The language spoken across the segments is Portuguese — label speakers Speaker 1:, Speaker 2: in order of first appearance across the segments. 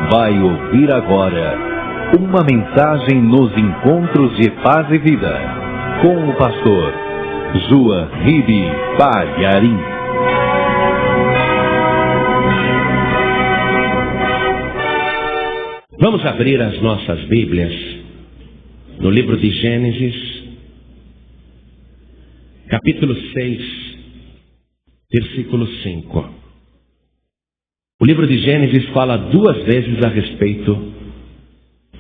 Speaker 1: vai ouvir agora uma mensagem nos encontros de paz e vida, com o pastor João Ribe Palharim.
Speaker 2: Vamos abrir as nossas Bíblias no livro de Gênesis, capítulo 6, versículo 5. O livro de Gênesis fala duas vezes a respeito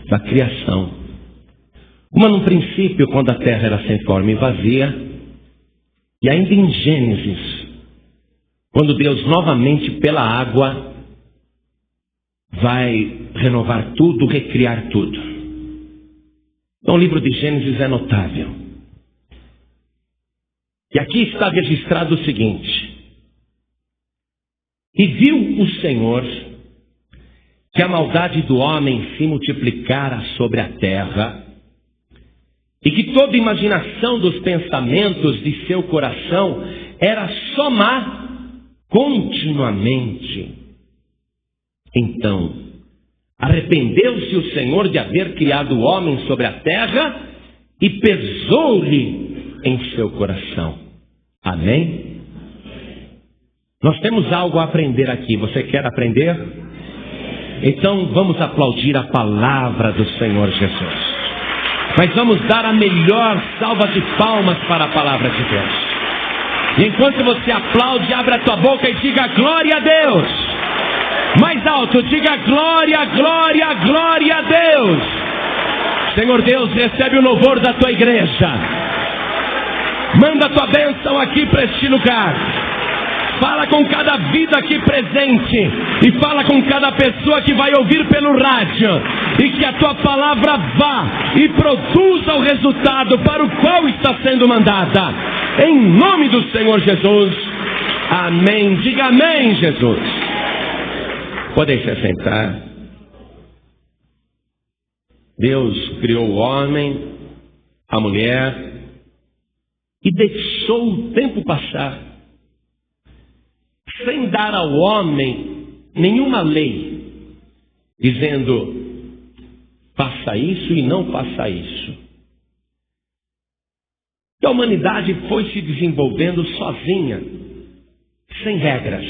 Speaker 2: da criação. Uma no princípio, quando a terra era sem forma e vazia, e ainda em Gênesis, quando Deus novamente pela água vai renovar tudo, recriar tudo. Então o livro de Gênesis é notável. E aqui está registrado o seguinte: e viu o Senhor que a maldade do homem se multiplicara sobre a terra, e que toda imaginação dos pensamentos de seu coração era só má continuamente. Então, arrependeu-se o Senhor de haver criado o homem sobre a terra, e pesou-lhe em seu coração. Amém? Nós temos algo a aprender aqui. Você quer aprender? Então vamos aplaudir a palavra do Senhor Jesus. Mas vamos dar a melhor salva de palmas para a palavra de Deus. E enquanto você aplaude, abra a tua boca e diga glória a Deus. Mais alto, diga glória, glória, glória a Deus. Senhor Deus, recebe o louvor da tua igreja. Manda a tua bênção aqui para este lugar. Fala com cada vida aqui presente, e fala com cada pessoa que vai ouvir pelo rádio, e que a tua palavra vá e produza o resultado para o qual está sendo mandada, em nome do Senhor Jesus. Amém. Diga amém, Jesus. Podem se assentar. Deus criou o homem, a mulher, e deixou o tempo passar, sem dar ao homem nenhuma lei, dizendo faça isso e não faça isso. E a humanidade foi se desenvolvendo sozinha, sem regras,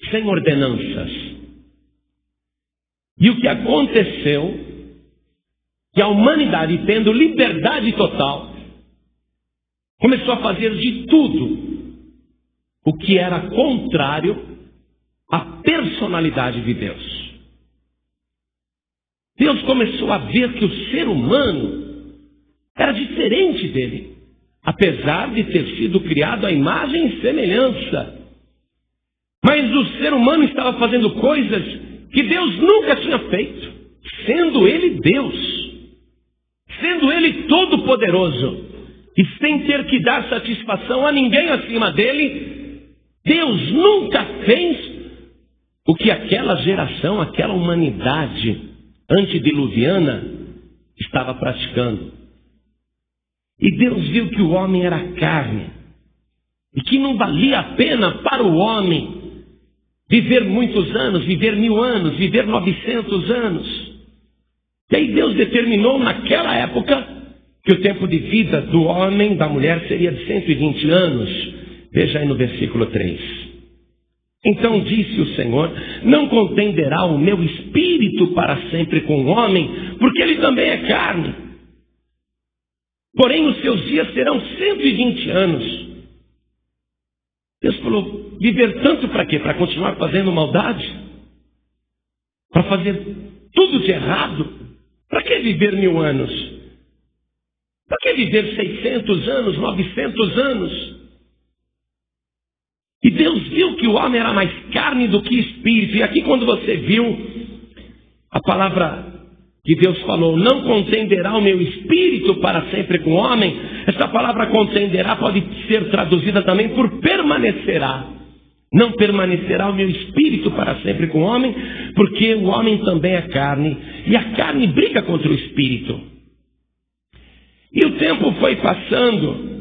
Speaker 2: sem ordenanças. E o que aconteceu, que a humanidade, tendo liberdade total, começou a fazer de tudo o que era contrário à personalidade de Deus. Deus começou a ver que o ser humano era diferente dele, apesar de ter sido criado à imagem e semelhança. Mas o ser humano estava fazendo coisas que Deus nunca tinha feito, sendo ele Deus, sendo ele todo-poderoso, e sem ter que dar satisfação a ninguém acima dele. Deus nunca fez o que aquela geração, aquela humanidade antediluviana estava praticando. E Deus viu que o homem era carne, e que não valia a pena para o homem viver muitos anos, viver 1000 anos, viver 900 anos. E aí Deus determinou naquela época que o tempo de vida do homem, da mulher, seria de 120 anos. Veja aí no versículo 3. Então disse o Senhor: não contenderá o meu espírito para sempre com o homem, porque ele também é carne. Porém os seus dias serão 120 anos. Deus falou: viver tanto para quê? Para continuar fazendo maldade? Para fazer tudo de errado? Para que viver 1000 anos? Para que viver 600 anos, 900 anos? E Deus viu que o homem era mais carne do que espírito. E aqui, quando você viu a palavra que Deus falou, não contenderá o meu espírito para sempre com o homem, essa palavra contenderá pode ser traduzida também por permanecerá. Não permanecerá o meu espírito para sempre com o homem, porque o homem também é carne, e a carne briga contra o espírito. E o tempo foi passando,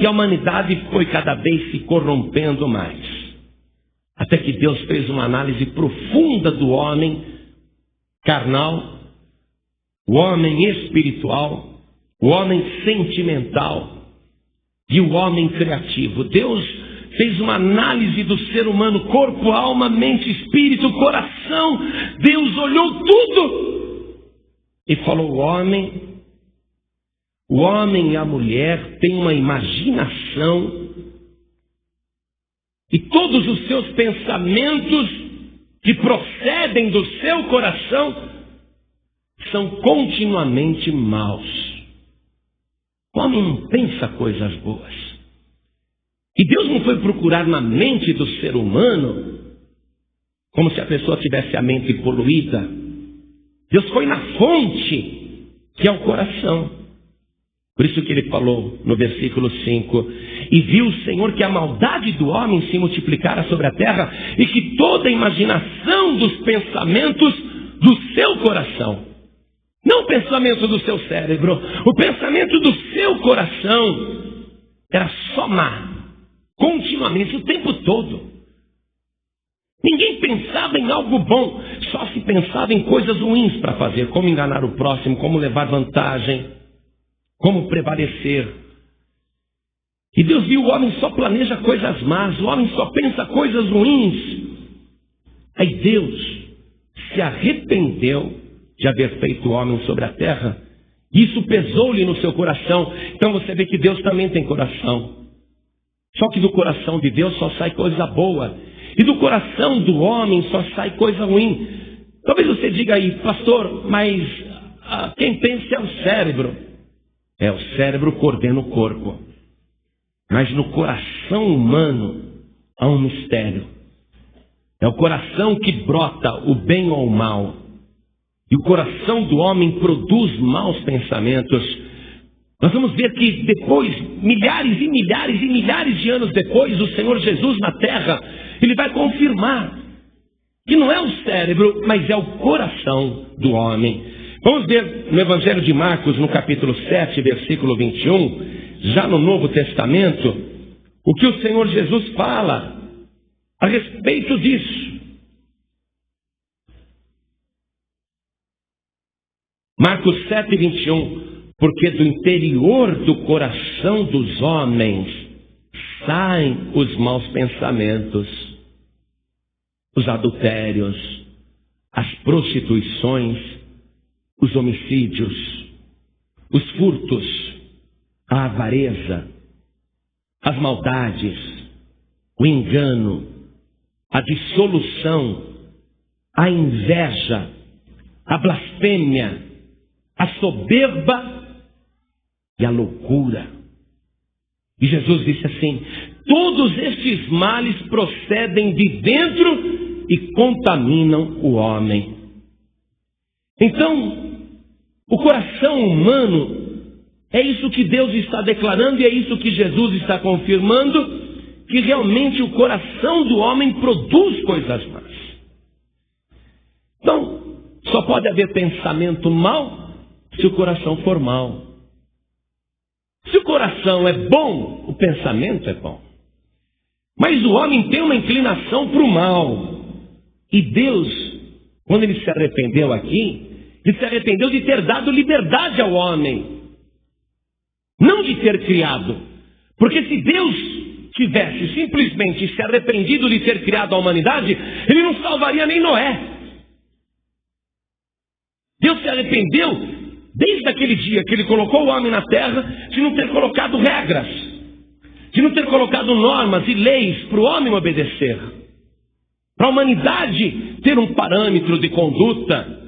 Speaker 2: e a humanidade foi cada vez se corrompendo mais. A Até que Deus fez uma análise profunda do homem carnal, o homem espiritual, o homem sentimental e o homem criativo. Deus fez uma análise do ser humano, corpo, alma, mente, espírito, coração. Deus olhou tudo e falou: o homem e a mulher têm uma imaginação, e todos os seus pensamentos que procedem do seu coração são continuamente maus. O homem não pensa coisas boas. E Deus não foi procurar na mente do ser humano como se a pessoa tivesse a mente poluída. Deus foi na fonte, que é o coração. Por isso que ele falou no versículo 5: e viu o Senhor que a maldade do homem se multiplicara sobre a terra, e que toda a imaginação dos pensamentos do seu coração, não o pensamento do seu cérebro, o pensamento do seu coração, era só má, continuamente, o tempo todo. Ninguém pensava em algo bom, só se pensava em coisas ruins para fazer, como enganar o próximo, como levar vantagem, como prevalecer. E Deus viu: o homem só planeja coisas más, o homem só pensa coisas ruins. Aí Deus se arrependeu de haver feito o homem sobre a terra. Isso pesou-lhe no seu coração. Então você vê que Deus também tem coração. Só que do coração de Deus só sai coisa boa, e do coração do homem só sai coisa ruim. Talvez você diga aí: pastor, mas quem pensa é o cérebro. É, o cérebro coordena o corpo. Mas no coração humano há um mistério. É o coração que brota o bem ou o mal. E o coração do homem produz maus pensamentos. Nós vamos ver que depois, milhares e milhares e milhares de anos depois, o Senhor Jesus na terra, ele vai confirmar que não é o cérebro, mas é o coração do homem. Vamos ver no Evangelho de Marcos, no capítulo 7, versículo 21, já no Novo Testamento, o que o Senhor Jesus fala a respeito disso. Marcos 7, 21. Porque do interior do coração dos homens saem os maus pensamentos, os adultérios, as prostituições, os homicídios, os furtos, a avareza, as maldades, o engano, a dissolução, a inveja, a blasfêmia, a soberba e a loucura. E Jesus disse assim: todos estes males procedem de dentro e contaminam o homem. Então, o coração humano, é isso que Deus está declarando, e é isso que Jesus está confirmando, que realmente o coração do homem produz coisas más. Então, só pode haver pensamento mau se o coração for mau. Se o coração é bom, o pensamento é bom. Mas o homem tem uma inclinação para o mal. E Deus, quando ele se arrependeu aqui, ele se arrependeu de ter dado liberdade ao homem, não de ter criado. Porque se Deus tivesse simplesmente se arrependido de ter criado a humanidade, ele não salvaria nem Noé. Deus se arrependeu desde aquele dia que ele colocou o homem na terra, de não ter colocado regras, de não ter colocado normas e leis para o homem obedecer, para a humanidade ter um parâmetro de conduta.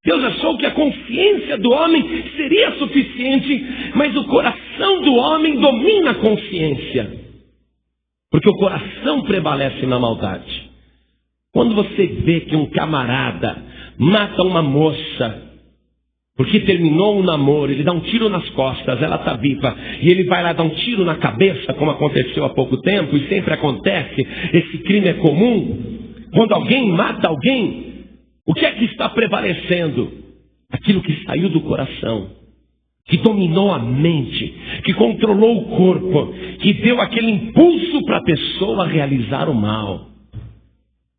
Speaker 2: Deus achou que a consciência do homem seria suficiente, mas o coração do homem domina a consciência, porque o coração prevalece na maldade. Quando você vê que um camarada mata uma moça, porque terminou o namoro, ele dá um tiro nas costas, ela está viva, e ele vai lá dar um tiro na cabeça, como aconteceu há pouco tempo, e sempre acontece, esse crime é comum. Quando alguém mata alguém, o que é que está prevalecendo? Aquilo que saiu do coração, que dominou a mente, que controlou o corpo, que deu aquele impulso para a pessoa realizar o mal.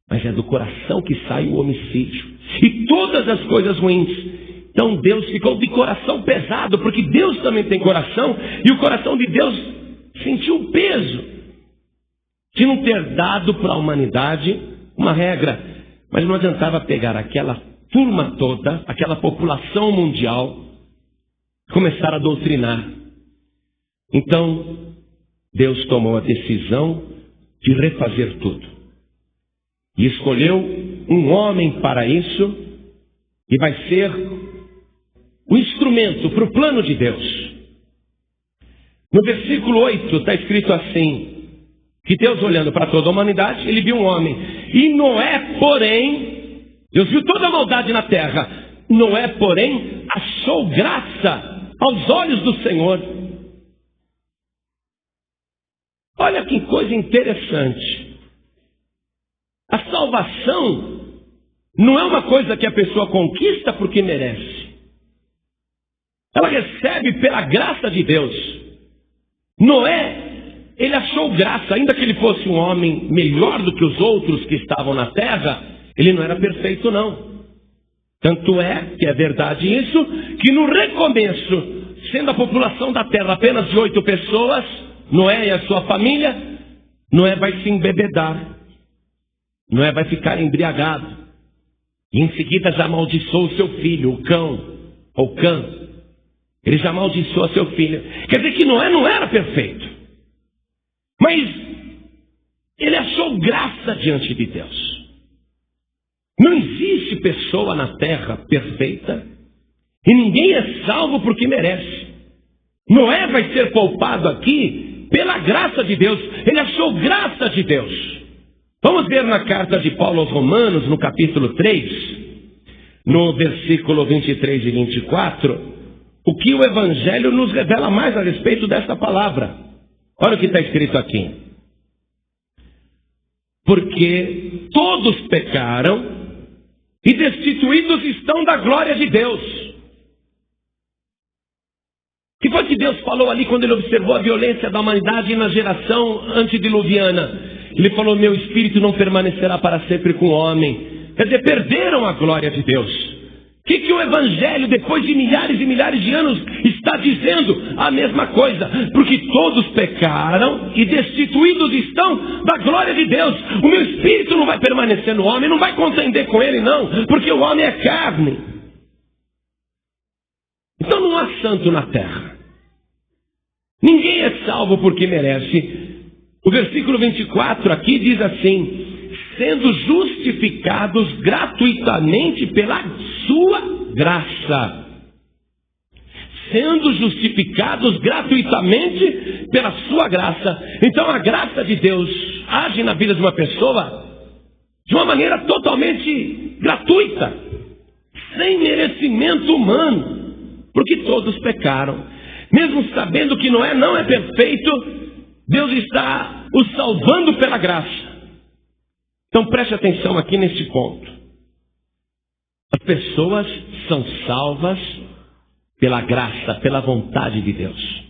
Speaker 2: mas é do coração que sai o homicídio e todas as coisas ruins. Então Deus ficou de coração pesado, porque Deus também tem coração, e o coração de Deus sentiu o peso de não ter dado para a humanidade uma regra. Mas não adiantava pegar aquela turma toda, aquela população mundial, começar a doutrinar. Então Deus tomou a decisão de refazer tudo. E escolheu um homem para isso, e vai ser o instrumento para o plano de Deus. No versículo 8 está escrito assim, que Deus, olhando para toda a humanidade, ele viu um homem. E Noé, porém, Deus viu toda a maldade na terra. Noé, porém, achou graça aos olhos do Senhor. Olha que coisa interessante. A salvação não é uma coisa que a pessoa conquista porque merece. Ela recebe pela graça de Deus. Noé, ele achou graça, ainda que ele fosse um homem melhor do que os outros que estavam na terra, ele não era perfeito não. Tanto é, que é verdade isso, que no recomeço, sendo a população da terra apenas de 8 pessoas, Noé e a sua família, Noé vai se embebedar. Noé vai ficar embriagado. E em seguida já amaldiçoou o seu filho, o cão, ou Cã. Ele já amaldiçoou seu filho. Quer dizer que Noé não era perfeito. Mas ele achou graça diante de Deus. Não existe pessoa na terra perfeita. E ninguém é salvo porque merece. Noé vai ser poupado aqui pela graça de Deus. Ele achou graça de Deus. Vamos ver na carta de Paulo aos Romanos, no capítulo 3, no versículo 23 e 24, o que o Evangelho nos revela mais a respeito desta palavra. Olha o que está escrito aqui. Porque todos pecaram e destituídos estão da glória de Deus. O que foi que Deus falou ali quando ele observou a violência da humanidade na geração antediluviana? Ele falou, meu espírito não permanecerá para sempre com o homem. Quer dizer, perderam a glória de Deus. O que o Evangelho, depois de milhares e milhares de anos, está dizendo? A mesma coisa. Porque todos pecaram e destituídos estão da glória de Deus. O meu espírito não vai permanecer no homem, não vai contender com ele não, porque o homem é carne. Então não há santo na terra. Ninguém é salvo porque merece. O versículo 24 aqui diz assim, sendo justificados gratuitamente pela sua graça. Sendo justificados gratuitamente pela sua graça. Então a graça de Deus age na vida de uma pessoa de uma maneira totalmente gratuita, sem merecimento humano, porque todos pecaram. Mesmo sabendo que Noé não é perfeito, Deus está o salvando pela graça. Então preste atenção aqui neste ponto. As pessoas são salvas pela graça, pela vontade de Deus.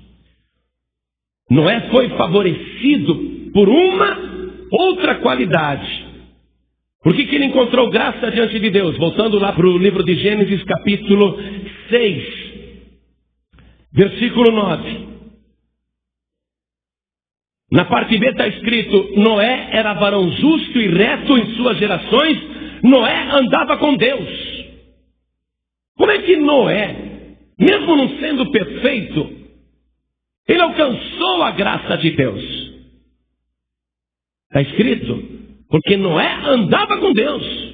Speaker 2: Noé foi favorecido por uma outra qualidade. Por que ele encontrou graça diante de Deus? Voltando lá para o livro de Gênesis, capítulo 6, versículo 9. Na parte B está escrito, Noé era varão justo e reto em suas gerações, Noé andava com Deus. Como é que Noé, mesmo não sendo perfeito, ele alcançou a graça de Deus? Está escrito, porque Noé andava com Deus.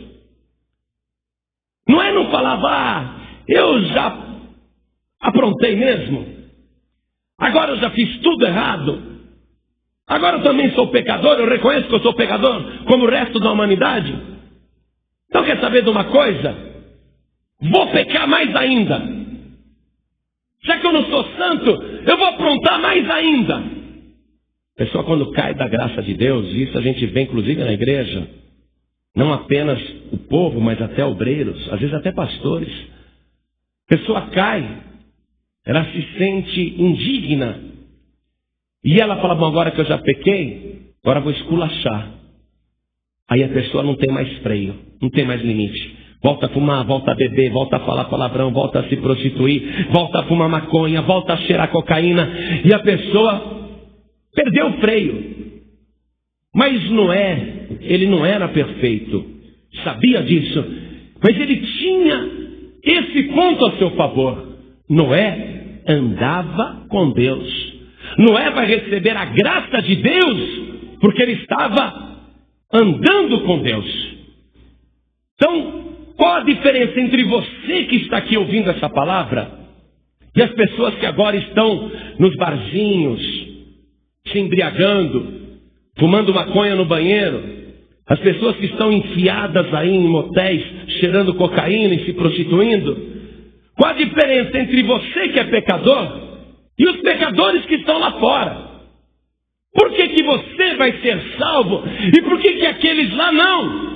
Speaker 2: Noé não falava, eu já aprontei mesmo, agora eu já fiz tudo errado. Agora eu também sou pecador, eu reconheço que eu sou pecador, como o resto da humanidade. Então quer saber de uma coisa? Vou pecar mais ainda. Já que eu não sou santo, eu vou aprontar mais ainda. A pessoa quando cai da graça de Deus, isso a gente vê inclusive na igreja, não apenas o povo, mas até obreiros, às vezes até pastores. A pessoa cai, ela se sente indigna. E ela fala, bom, agora que eu já pequei, agora vou esculachar. Aí a pessoa não tem mais freio, não tem mais limite. Volta a fumar, volta a beber, volta a falar palavrão, volta a se prostituir, volta a fumar maconha, volta a cheirar cocaína. E a pessoa perdeu o freio. Mas Noé, ele não era perfeito, sabia disso. Mas ele tinha esse ponto a seu favor. Noé andava com Deus. Noé vai receber a graça de Deus porque ele estava andando com Deus. Então, qual a diferença entre você que está aqui ouvindo essa palavra e as pessoas que agora estão nos barzinhos, se embriagando, fumando maconha no banheiro, as pessoas que estão enfiadas aí em motéis, cheirando cocaína e se prostituindo? Qual a diferença entre você que é pecador e os pecadores que estão lá fora? Por que você vai ser salvo e por que aqueles lá não?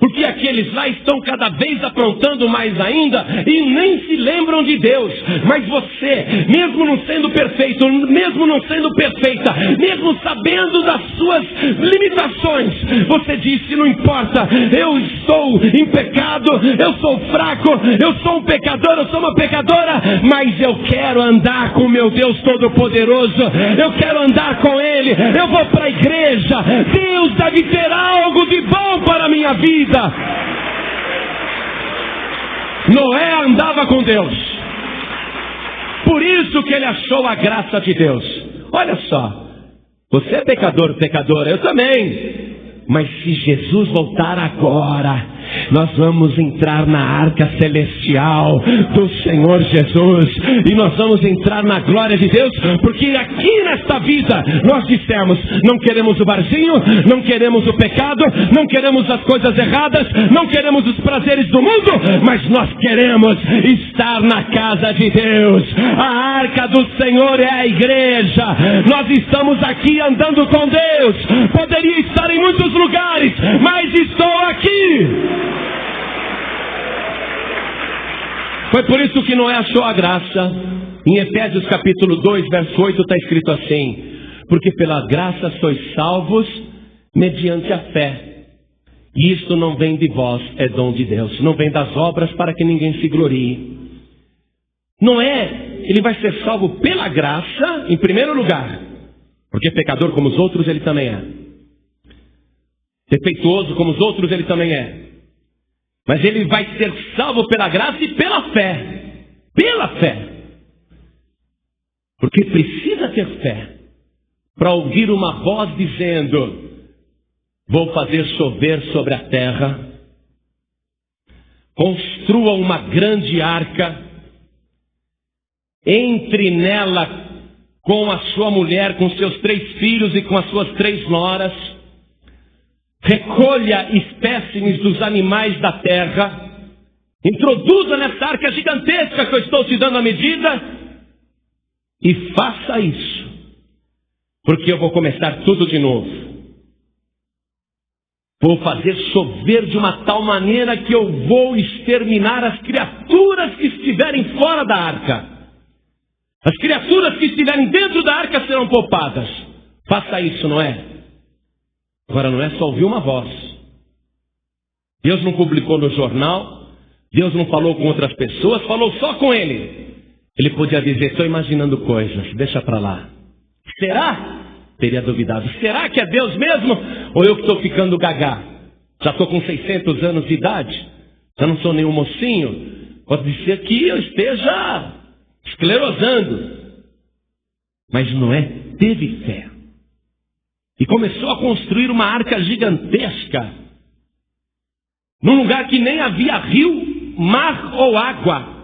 Speaker 2: Porque aqueles lá estão cada vez aprontando mais ainda e nem se lembram de Deus. Mas você, mesmo não sendo perfeito, mesmo não sendo perfeita, mesmo sabendo das suas limitações, você disse: não importa, eu estou em pecado, eu sou fraco, eu sou um pecador, eu sou uma pecadora, mas eu quero andar com meu Deus Todo-Poderoso, eu quero andar com Ele, eu vou para a igreja, Deus deve ter algo de bom para a minha vida. Noé andava com Deus, por isso que ele achou a graça de Deus. Olha só, você é pecador, pecadora, eu também. Mas se Jesus voltar agora, nós vamos entrar na arca celestial do Senhor Jesus, e nós vamos entrar na glória de Deus, porque aqui nesta vida nós dissemos: não queremos o barzinho, não queremos o pecado, não queremos as coisas erradas, não queremos os prazeres do mundo, mas nós queremos estar na casa de Deus. A arca do Senhor é a igreja. Nós estamos aqui andando com Deus. Poderia estar em muitos lugares, mas estou aqui. Foi por isso que Noé achou a graça. Em Efésios capítulo 2, verso 8 está escrito assim: porque pela graça sois salvos mediante a fé. E isto não vem de vós, é dom de Deus. Não vem das obras para que ninguém se glorie. Noé, ele vai ser salvo pela graça, em primeiro lugar, porque pecador como os outros ele também é. Defeituoso como os outros ele também é. Mas ele vai ser salvo pela graça e pela fé. Pela fé. Porque precisa ter fé para ouvir uma voz dizendo: vou fazer chover sobre a terra. Construa uma grande arca. Entre nela com a sua mulher, com seus 3 filhos e com as suas 3 noras. Recolha espécimes dos animais da terra. Introduza nessa arca gigantesca que eu estou te dando a medida. E faça isso, porque eu vou começar tudo de novo. Vou fazer chover de uma tal maneira que eu vou exterminar as criaturas que estiverem fora da arca. As criaturas que estiverem dentro da arca serão poupadas. Faça isso, não é? Agora não é só ouvir uma voz. Deus não publicou no jornal, Deus não falou com outras pessoas, falou só com ele. Ele podia dizer: estou imaginando coisas, deixa para lá. Será? Teria duvidado. Será que é Deus mesmo? Ou eu que estou ficando gagá? Já estou com 600 anos de idade, já não sou nenhum mocinho. Pode ser que eu esteja esclerosando. Mas Noé teve fé e começou a construir uma arca gigantesca, num lugar que nem havia rio, mar ou água.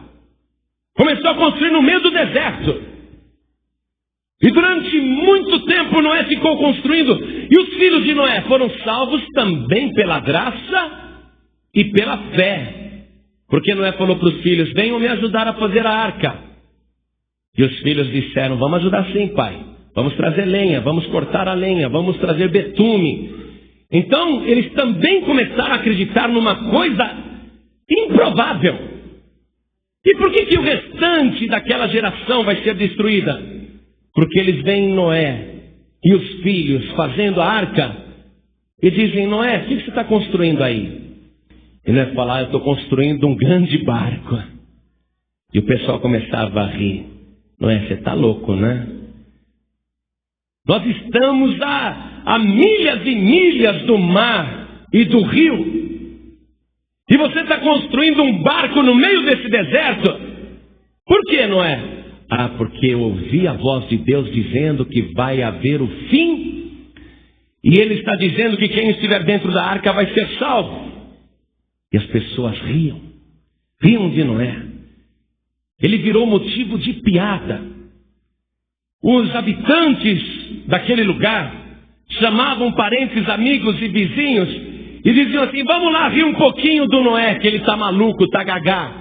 Speaker 2: Começou a construir no meio do deserto. E durante muito tempo Noé ficou construindo. E os filhos de Noé foram salvos também pela graça e pela fé. Porque Noé falou para os filhos: venham me ajudar a fazer a arca. E os filhos disseram: vamos ajudar sim, pai. Vamos trazer lenha, vamos cortar a lenha, vamos trazer betume. Então, eles também começaram a acreditar numa coisa improvável. E por que o restante daquela geração vai ser destruída? Porque eles veem Noé e os filhos fazendo a arca, e dizem: Noé, o que você está construindo aí? E Noé fala: eu estou construindo um grande barco. E o pessoal começava a rir. Noé, você está louco, né? Nós estamos a milhas e milhas do mar e do rio. E você está construindo um barco no meio desse deserto. Por que, Noé? Porque eu ouvi a voz de Deus dizendo que vai haver o fim. E Ele está dizendo que quem estiver dentro da arca vai ser salvo. E as pessoas riam de Noé. Ele virou motivo de piada. Os habitantes daquele lugar chamavam parentes, amigos e vizinhos e diziam assim: vamos lá rir um pouquinho do Noé, que ele está maluco, está gagá.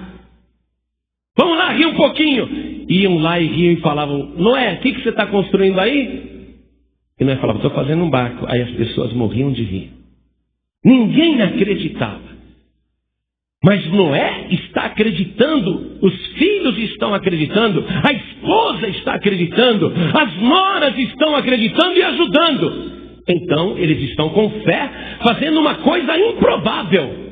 Speaker 2: Vamos lá rir um pouquinho. Iam lá e riam e falavam: Noé, o que você está construindo aí? E Noé falava: estou fazendo um barco. Aí as pessoas morriam de rir. Ninguém acreditava. Mas Noé está acreditando, os filhos estão acreditando, a esposa está acreditando, as noras estão acreditando e ajudando. Então eles estão com fé, fazendo uma coisa improvável.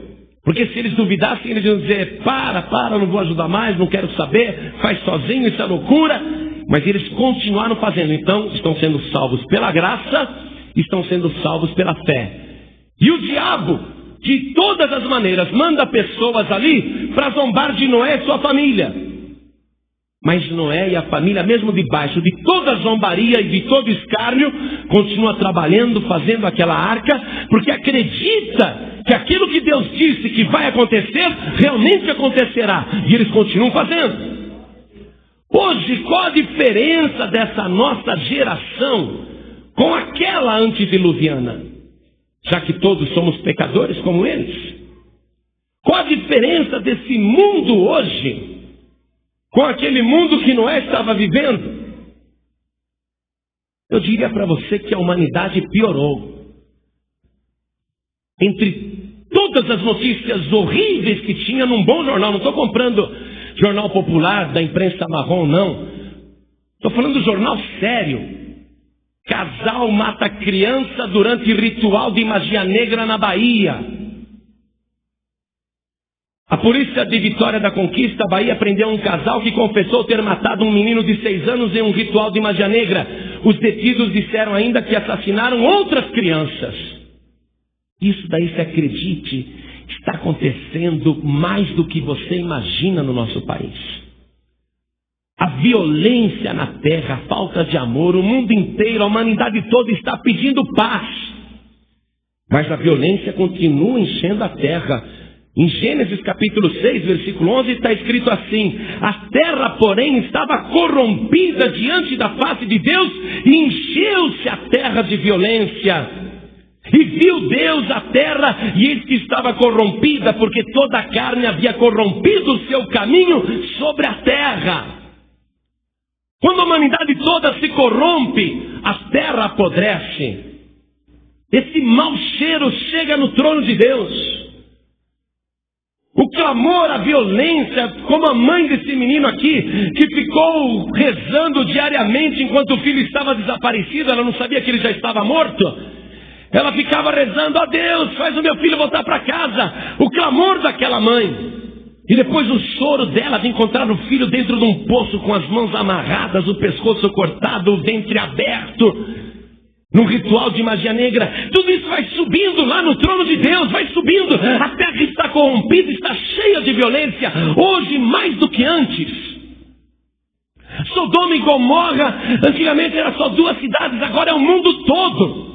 Speaker 2: Porque se eles duvidassem, eles iam dizer: para, não vou ajudar mais, não quero saber, faz sozinho, isso é loucura. Mas eles continuaram fazendo. Então estão sendo salvos pela graça, estão sendo salvos pela fé. E o diabo, de todas as maneiras, manda pessoas ali para zombar de Noé e sua família. Mas Noé e a família, mesmo debaixo de toda a zombaria e de todo escárnio, continua trabalhando, fazendo aquela arca, porque acredita que aquilo que Deus disse que vai acontecer, realmente acontecerá. E eles continuam fazendo. Hoje, qual a diferença dessa nossa geração com aquela antediluviana? Já que todos somos pecadores como eles. Qual a diferença desse mundo hoje com aquele mundo que Noé estava vivendo? Eu diria para você que a humanidade piorou. Entre todas as notícias horríveis que tinha num bom jornal, não estou comprando jornal popular da imprensa marrom, não. Estou falando do jornal sério. Casal mata criança durante ritual de magia negra na Bahia. A polícia de Vitória da Conquista, Bahia, prendeu um casal que confessou ter matado um menino de 6 anos em um ritual de magia negra. Os detidos disseram ainda que assassinaram outras crianças. Isso daí, se acredite, está acontecendo mais do que você imagina no nosso país. A violência na terra, a falta de amor, o mundo inteiro, a humanidade toda está pedindo paz. Mas a violência continua enchendo a terra. Em Gênesis capítulo 6, versículo 11, está escrito assim: a terra, porém, estava corrompida diante da face de Deus, e encheu-se a terra de violência. E viu Deus a terra, e eis que estava corrompida, porque toda a carne havia corrompido o seu caminho sobre a terra. Quando a humanidade toda se corrompe, a terra apodrece. Esse mau cheiro chega no trono de Deus. O clamor, a violência, como a mãe desse menino aqui, que ficou rezando diariamente enquanto o filho estava desaparecido, ela não sabia que ele já estava morto. Ela ficava rezando: ó Deus, faz o meu filho voltar para casa. O clamor daquela mãe. E depois o choro dela de encontrar o filho dentro de um poço com as mãos amarradas, o pescoço cortado, o ventre aberto, num ritual de magia negra. Tudo isso vai subindo lá no trono de Deus, vai subindo. A terra está corrompida, está cheia de violência, hoje mais do que antes. Sodoma e Gomorra, antigamente era só 2 cidades, agora é o mundo todo.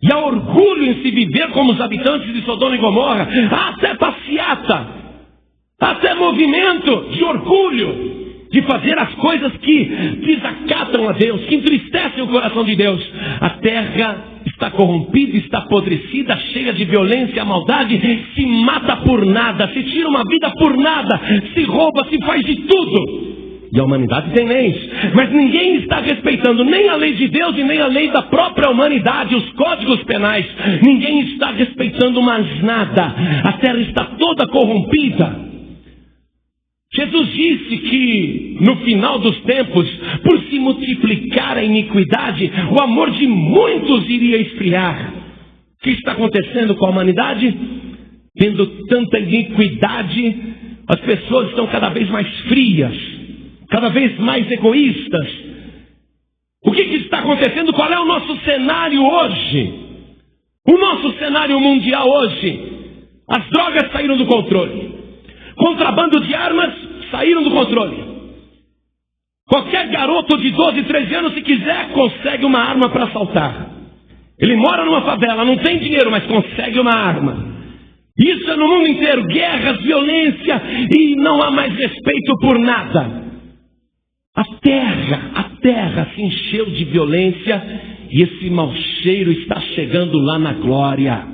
Speaker 2: E há orgulho em se viver como os habitantes de Sodoma e Gomorra. Há até passeata, até movimento de orgulho, de fazer as coisas que desacatam a Deus, que entristecem o coração de Deus. A terra está corrompida, está apodrecida, cheia de violência, a maldade, se mata por nada, se tira uma vida por nada, se rouba, se faz de tudo. E a humanidade tem leis, mas ninguém está respeitando nem a lei de Deus e nem a lei da própria humanidade, os códigos penais. Ninguém está respeitando mais nada. A terra está toda corrompida. Jesus disse que no final dos tempos, por se multiplicar a iniquidade, o amor de muitos iria esfriar. que está acontecendo com a humanidade? Tendo tanta iniquidade, as pessoas estão cada vez mais frias, cada vez mais egoístas. O que está acontecendo? Qual é o nosso cenário hoje? O nosso cenário mundial hoje: as drogas saíram do controle, contrabando de armas saíram do controle. Qualquer garoto de 12, 13 anos, se quiser, consegue uma arma para assaltar. Ele mora numa favela, não tem dinheiro, mas consegue uma arma. Isso é no mundo inteiro: guerras, violência, e não há mais respeito por nada. A terra se encheu de violência, e esse mau cheiro está chegando lá na glória.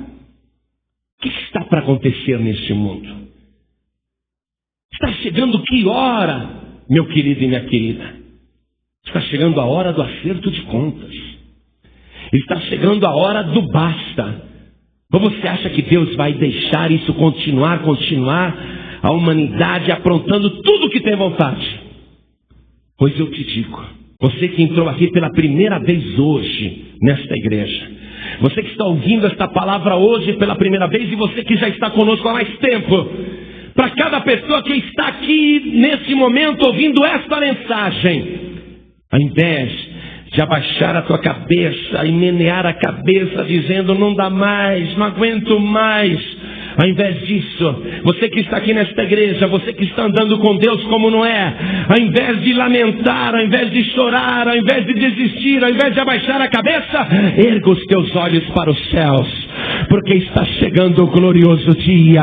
Speaker 2: O que está para acontecer neste mundo? Está chegando que hora, meu querido e minha querida? Está chegando a hora do acerto de contas. Está chegando a hora do basta. Ou você acha que Deus vai deixar isso continuar, a humanidade aprontando tudo o que tem vontade? Pois eu te digo, você que entrou aqui pela primeira vez hoje nesta igreja, você que está ouvindo esta palavra hoje pela primeira vez, e você que já está conosco há mais tempo, para cada pessoa que está aqui neste momento ouvindo esta mensagem, ao invés de abaixar a tua cabeça e menear a cabeça dizendo não dá mais, não aguento mais, ao invés disso, você que está aqui nesta igreja, você que está andando com Deus como não é, ao invés de lamentar, ao invés de chorar, ao invés de desistir, ao invés de abaixar a cabeça, erga os teus olhos para os céus, porque está chegando o glorioso dia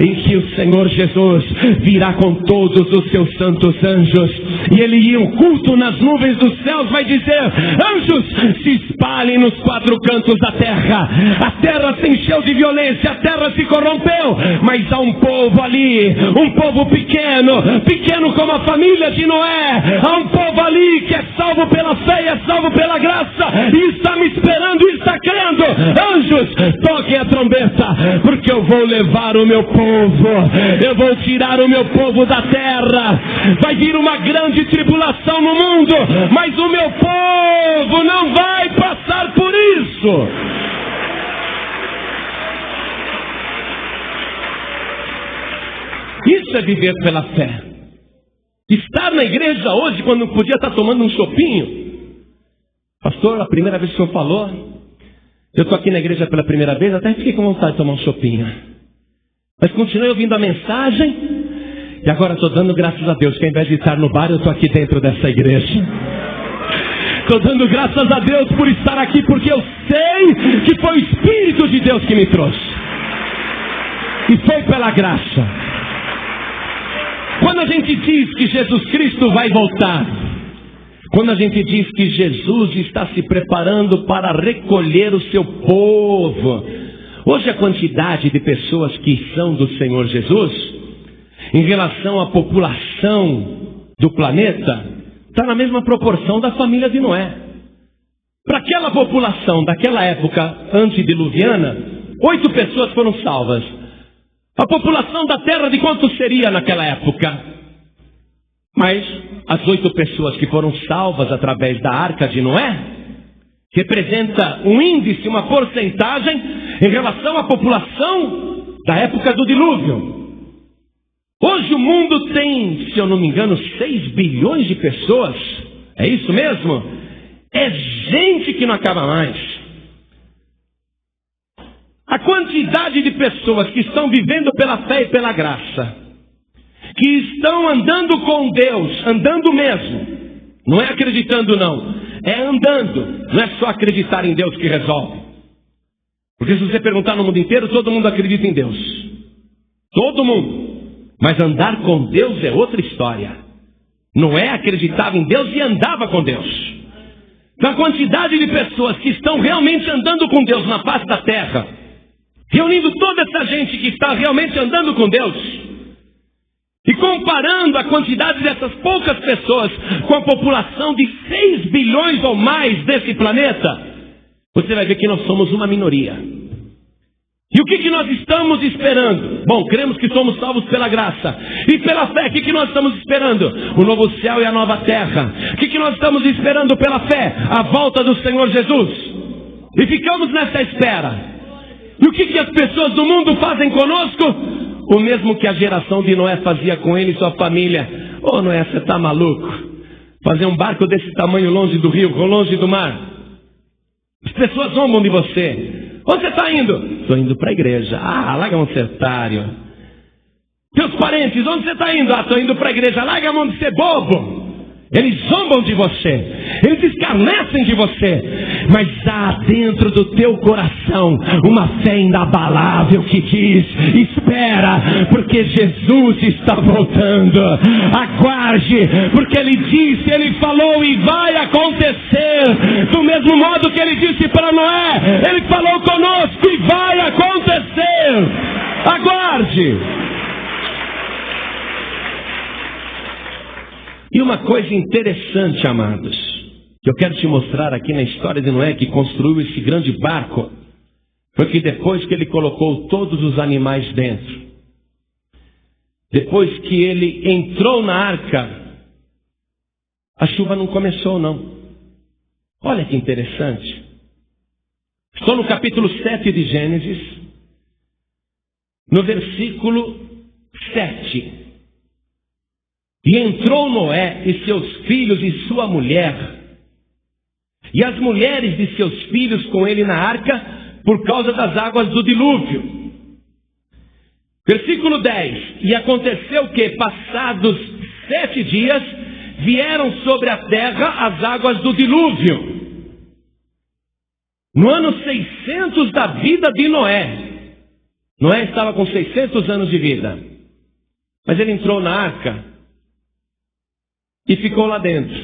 Speaker 2: em que o Senhor Jesus virá com todos os seus santos anjos, e Ele em um culto nas nuvens dos céus vai dizer: anjos, se espalhem nos quatro cantos da terra. A terra se encheu de violência, a terra se corrompeu, mas há um povo ali, um povo pequeno como a família de Noé. Há um povo ali que é salvo pela fé e é salvo pela graça, e está me esperando e está crendo. Anjos, toquem a trombeta, porque eu vou levar o meu povo, eu vou tirar o meu povo da terra. Vai vir uma grande tribulação no mundo, mas o meu povo não vai passar por isso. Isso é viver pela fé. Estar na igreja hoje quando podia estar tomando um chopinho. Pastor, a primeira vez que o senhor falou, eu estou aqui na igreja pela primeira vez, até fiquei com vontade de tomar um chopinho. Mas continuei ouvindo a mensagem, e agora estou dando graças a Deus que ao invés de estar no bar, eu estou aqui dentro dessa igreja. Estou dando graças a Deus por estar aqui, porque eu sei que foi o Espírito de Deus que me trouxe. E foi pela graça. Quando a gente diz que Jesus Cristo vai voltar, quando a gente diz que Jesus está se preparando para recolher o seu povo, hoje a quantidade de pessoas que são do Senhor Jesus, em relação à população do planeta, está na mesma proporção da família de Noé. Para aquela população daquela época antediluviana, 8 pessoas foram salvas. A população da terra de quanto seria naquela época? Mas as 8 pessoas que foram salvas através da arca de Noé representa um índice, uma porcentagem em relação à população da época do dilúvio. Hoje o mundo tem, se eu não me engano, 6 bilhões de pessoas. É isso mesmo? É gente que não acaba mais. A quantidade de pessoas que estão vivendo pela fé e pela graça, que estão andando com Deus, andando mesmo, não é acreditando não, é andando, não é só acreditar em Deus que resolve. Porque se você perguntar no mundo inteiro, todo mundo acredita em Deus, todo mundo, mas andar com Deus é outra história. Noé acreditava em Deus e andava com Deus. Da quantidade de pessoas que estão realmente andando com Deus na face da terra, reunindo toda essa gente que está realmente andando com Deus, e comparando a quantidade dessas poucas pessoas com a população de 6 bilhões ou mais desse planeta, você vai ver que nós somos uma minoria. E o que nós estamos esperando? Bom, cremos que somos salvos pela graça. E pela fé, o que nós estamos esperando? O novo céu e a nova terra. O que nós estamos esperando pela fé? A volta do Senhor Jesus. E ficamos nessa espera. E o que as pessoas do mundo fazem conosco? O mesmo que a geração de Noé fazia com ele e sua família. Ô Noé, você está maluco? Fazer um barco desse tamanho longe do rio, longe do mar. As pessoas zombam de você. Onde você está indo? Estou indo para a igreja. Ah, larga a mão de ser otário. Teus parentes, onde você está indo? Ah, estou indo para a igreja. Larga a mão de ser bobo. Eles zombam de você, eles escarnecem de você, mas há dentro do teu coração uma fé inabalável que diz: espera, porque Jesus está voltando. Aguarde, porque Ele disse, Ele falou e vai acontecer. Do mesmo modo que Ele disse para Noé, Ele falou conosco e vai acontecer. Aguarde. E uma coisa interessante, amados, que eu quero te mostrar aqui na história de Noé, que construiu esse grande barco, foi que depois que ele colocou todos os animais dentro, depois que ele entrou na arca, a chuva não começou não. Olha que interessante. Estou no capítulo 7 de Gênesis, no versículo 7. E entrou Noé e seus filhos e sua mulher, e as mulheres de seus filhos com ele na arca, por causa das águas do dilúvio. Versículo 10. E aconteceu que, passados 7 dias, vieram sobre a terra as águas do dilúvio. No ano 600 da vida de Noé. Noé estava com 600 anos de vida. Mas ele entrou na arca e ficou lá dentro.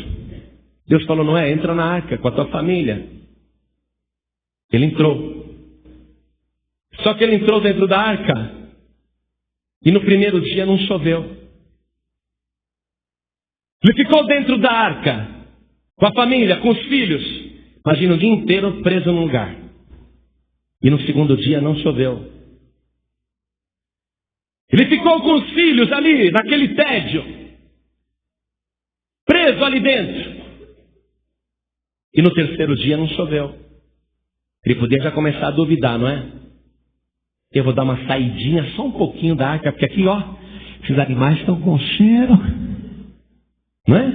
Speaker 2: Deus falou: Noé, entra na arca com a tua família. Ele entrou. Só que ele entrou dentro da arca e no primeiro dia não choveu. Ele ficou dentro da arca com a família, com os filhos. Imagina o dia inteiro preso num lugar. E no segundo dia não choveu. Ele ficou com os filhos ali, naquele tédio, preso ali dentro. E no terceiro dia não choveu. Ele podia já começar a duvidar, não é? Eu vou dar uma saidinha só um pouquinho da arca, porque aqui, ó, esses animais estão com cheiro, não é?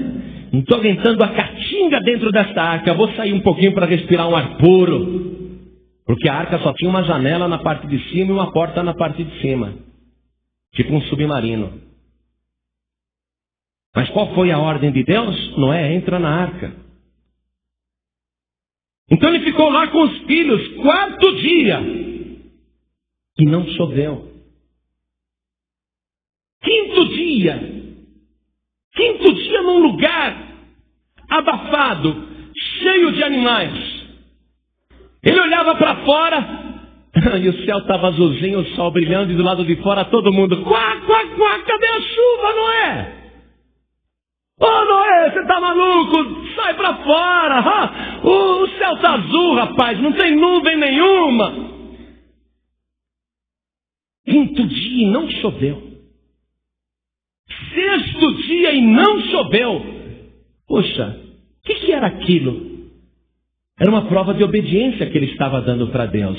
Speaker 2: Não estou aguentando a caatinga dentro dessa arca. Vou sair um pouquinho para respirar um ar puro, porque a arca só tinha uma janela na parte de cima e uma porta na parte de cima, tipo um submarino. Mas qual foi a ordem de Deus? Noé, entra na arca. Então ele ficou lá com os filhos, 4º dia, e não choveu. 5º dia num lugar abafado, cheio de animais. Ele olhava para fora, e o céu estava azulzinho, o sol brilhando, e do lado de fora todo mundo: quá, quá, quá, cadê a chuva, Noé? Ô Noé, você está maluco? Sai para fora! O céu está azul, rapaz, não tem nuvem nenhuma. 5º dia e não choveu. 6º dia e não choveu. Poxa, o que era aquilo? Era uma prova de obediência que ele estava dando para Deus.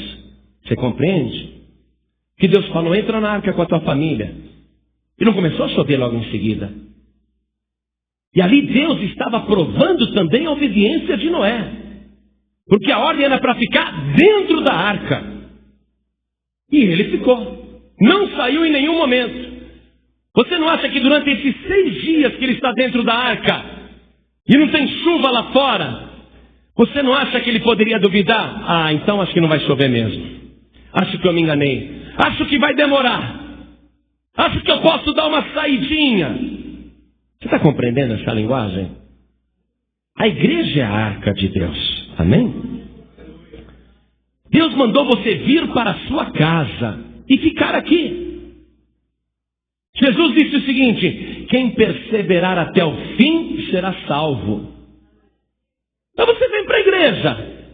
Speaker 2: Você compreende? Que Deus falou: entra na arca com a tua família. E não começou a chover logo em seguida. E ali Deus estava provando também a obediência de Noé. Porque a ordem era para ficar dentro da arca. E ele ficou. Não saiu em nenhum momento. Você não acha que durante esses 6 dias que ele está dentro da arca, e não tem chuva lá fora, você não acha que ele poderia duvidar? Ah, então acho que não vai chover mesmo. Acho que eu me enganei. Acho que vai demorar. Acho que eu posso dar uma saidinha. Você está compreendendo essa linguagem? A igreja é a arca de Deus. Amém? Deus mandou você vir para a sua casa e ficar aqui. Jesus disse o seguinte: quem perseverar até o fim será salvo. Então você vem para a igreja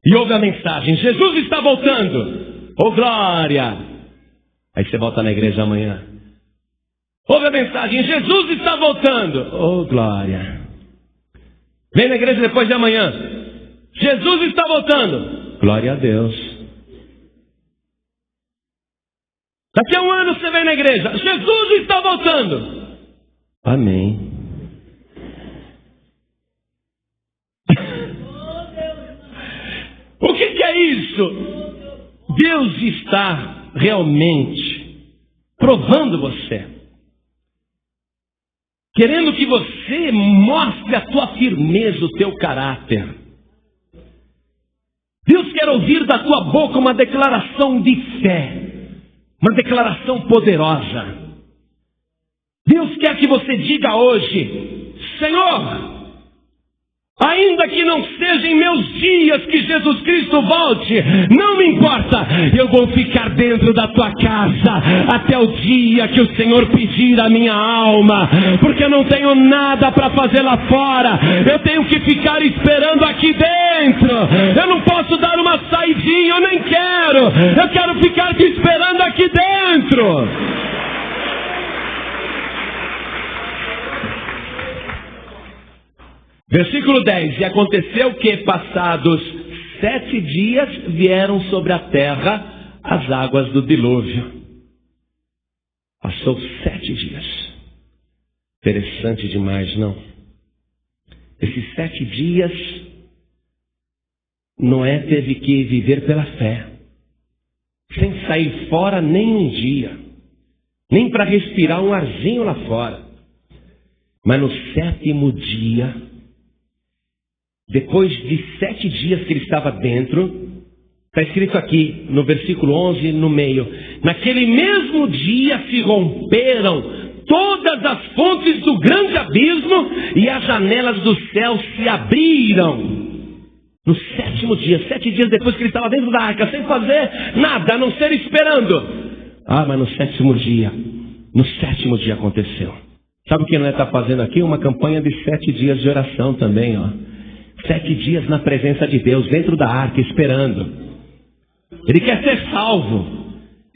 Speaker 2: e ouve a mensagem: Jesus está voltando. Oh glória! Aí você volta na igreja amanhã. Ouve a mensagem: Jesus está voltando. Oh glória! Vem na igreja depois de amanhã: Jesus está voltando. Glória a Deus. Daqui a um ano você vem na igreja. Jesus está voltando. Amém. O que é isso? Deus está realmente provando você, querendo que você mostre a tua firmeza, o teu caráter. Deus quer ouvir da tua boca uma declaração de fé, uma declaração poderosa. Deus quer que você diga hoje: Senhor, ainda que não seja em meus dias que Jesus Cristo volte, não me importa, eu vou ficar dentro da tua casa até o dia que o Senhor pedir a minha alma, porque eu não tenho nada para fazer lá fora, eu tenho que ficar esperando aqui dentro, eu não posso dar uma saidinha, eu nem quero, eu quero ficar te esperando aqui dentro. Versículo 10. E aconteceu que, passados 7 dias, vieram sobre a terra as águas do dilúvio. Passou 7 dias. Interessante demais, não? Esses 7 dias, Noé teve que viver pela fé, sem sair fora nem um dia, nem para respirar um arzinho lá fora. Mas no 7º dia, depois de 7 dias que ele estava dentro, está escrito aqui no versículo 11, no meio: naquele mesmo dia se romperam todas as fontes do grande abismo e as janelas do céu se abriram. No 7º dia, 7 dias depois que ele estava dentro da arca, sem fazer nada, a não ser esperando. Mas no 7º dia aconteceu. Sabe o que Noé está fazendo aqui? Uma campanha de 7 dias de oração também, 7 dias na presença de Deus, dentro da arca, esperando. Ele quer ser salvo.